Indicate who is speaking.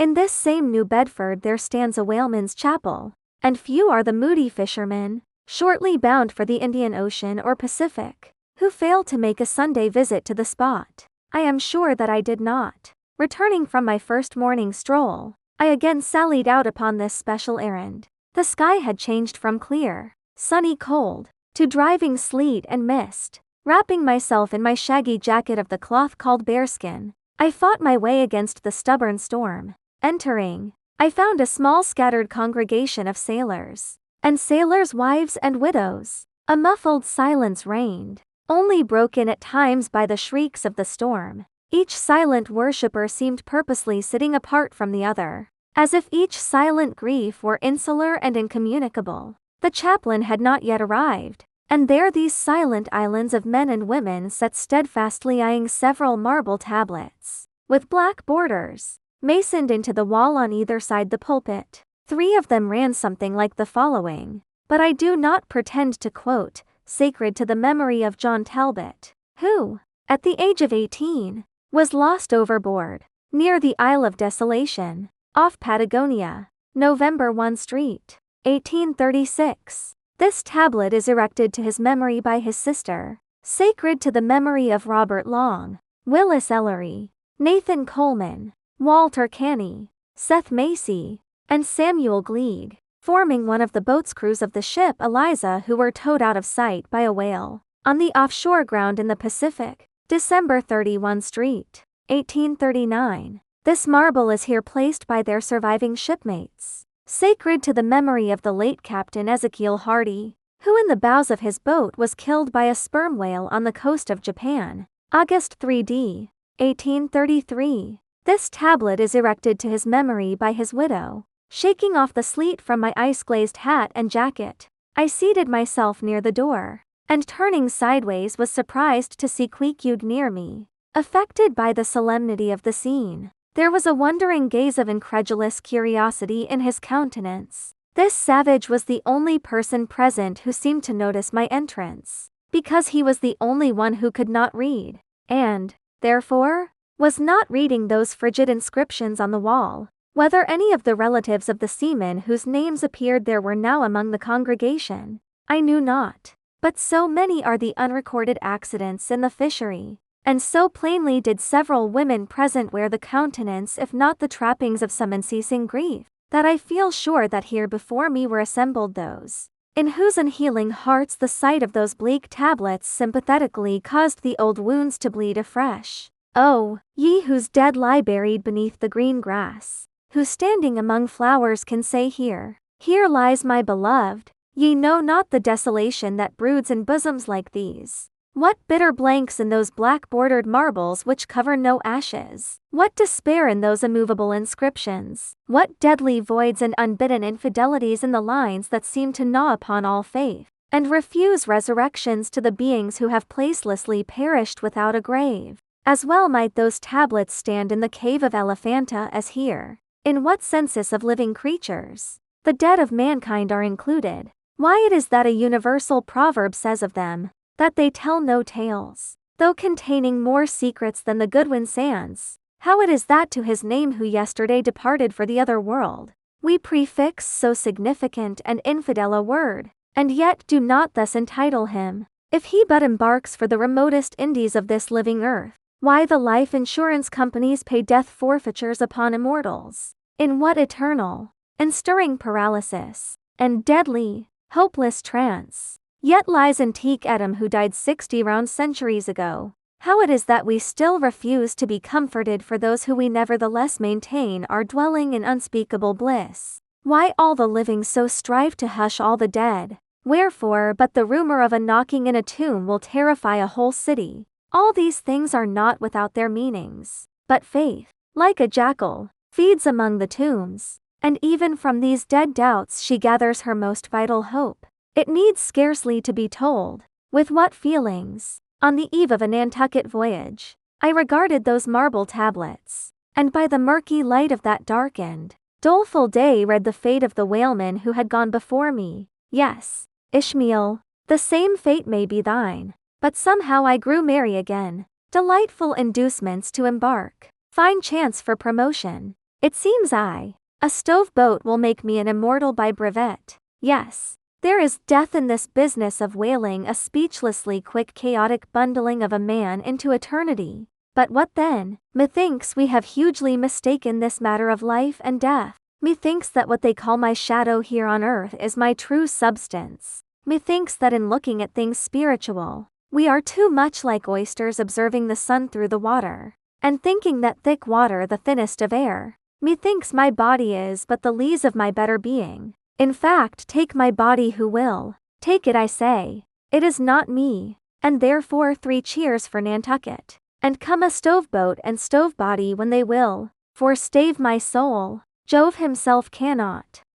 Speaker 1: In this same New Bedford there stands a whaleman's chapel, and few are the moody fishermen, shortly bound for the Indian Ocean or Pacific, who fail to make a Sunday visit to the spot. I am sure that I did not. Returning from my first morning stroll, I again sallied out upon this special errand. The sky had changed from clear, sunny cold, to driving sleet and mist. Wrapping myself in my shaggy jacket of the cloth called bearskin, I fought my way against the stubborn storm. Entering, I found a small scattered congregation of sailors, and sailors' wives and widows. A muffled silence reigned, only broken at times by the shrieks of the storm. Each silent worshipper seemed purposely sitting apart from the other, as if each silent grief were insular and incommunicable. The chaplain had not yet arrived, and there these silent islands of men and women sat steadfastly eyeing several marble tablets, with black borders, masoned into the wall on either side the pulpit. 3 of them ran something like the following, but I do not pretend to quote, sacred to the memory of John Talbot, who, at the age of 18, was lost overboard, near the Isle of Desolation, off Patagonia, November 1 Street, 1836. This tablet is erected to his memory by his sister, sacred to the memory of Robert Long, Willis Ellery, Nathan Coleman, Walter Canny, Seth Macy, and Samuel Gleig, forming one of the boat's crews of the ship Eliza, who were towed out of sight by a whale, on the offshore ground in the Pacific, December 31 Street, 1839. This marble is here placed by their surviving shipmates, sacred to the memory of the late Captain Ezekiel Hardy, who in the bows of his boat was killed by a sperm whale on the coast of Japan, August 3d, 1833. This tablet is erected to his memory by his widow. Shaking off the sleet from my ice-glazed hat and jacket, I seated myself near the door, and turning sideways was surprised to see Queequeg near me. Affected by the solemnity of the scene, there was a wondering gaze of incredulous curiosity in his countenance. This savage was the only person present who seemed to notice my entrance, because he was the only one who could not read, and, therefore, was not reading those frigid inscriptions on the wall. Whether any of the relatives of the seamen whose names appeared there were now among the congregation, I knew not, but so many are the unrecorded accidents in the fishery, and so plainly did several women present wear the countenance if not the trappings of some unceasing grief, that I feel sure that here before me were assembled those, in whose unhealing hearts the sight of those bleak tablets sympathetically caused the old wounds to bleed afresh. Oh, ye whose dead lie buried beneath the green grass, who standing among flowers can say here lies my beloved, ye know not the desolation that broods in bosoms like these. What bitter blanks in those black-bordered marbles which cover no ashes! What despair in those immovable inscriptions! What deadly voids and unbidden infidelities in the lines that seem to gnaw upon all faith, and refuse resurrections to the beings who have placelessly perished without a grave! As well might those tablets stand in the cave of Elephanta as here. In what census of living creatures, the dead of mankind are included? Why it is that a universal proverb says of them, that they tell no tales, though containing more secrets than the Goodwin sands. How it is that to his name who yesterday departed for the other world, we prefix so significant and infidel a word, and yet do not thus entitle him, if he but embarks for the remotest Indies of this living earth. Why the life insurance companies pay death forfeitures upon immortals. In what eternal, and stirring paralysis, and deadly, hopeless trance, yet lies antique Edom who died 60 round centuries ago. How it is that we still refuse to be comforted for those who we nevertheless maintain are dwelling in unspeakable bliss. Why all the living so strive to hush all the dead. Wherefore but the rumor of a knocking in a tomb will terrify a whole city. All these things are not without their meanings, but faith, like a jackal, feeds among the tombs, and even from these dead doubts she gathers her most vital hope. It needs scarcely to be told, with what feelings, on the eve of a Nantucket voyage, I regarded those marble tablets, and by the murky light of that darkened, doleful day read the fate of the whaleman who had gone before me. Yes, Ishmael, the same fate may be thine. But somehow I grew merry again. Delightful inducements to embark. Fine chance for promotion. It seems a stove boat will make me an immortal by brevet. Yes. There is death in this business of whaling, a speechlessly quick chaotic bundling of a man into eternity. But what then? Methinks we have hugely mistaken this matter of life and death. Methinks that what they call my shadow here on earth is my true substance. Methinks that in looking at things spiritual, we are too much like oysters observing the sun through the water, and thinking that thick water the thinnest of air. Methinks my body is but the lees of my better being. In fact, take my body who will. Take it, I say. It is not me. And therefore 3 cheers for Nantucket. And come a stove-boat and stove-body when they will. For stave my soul, Jove himself cannot.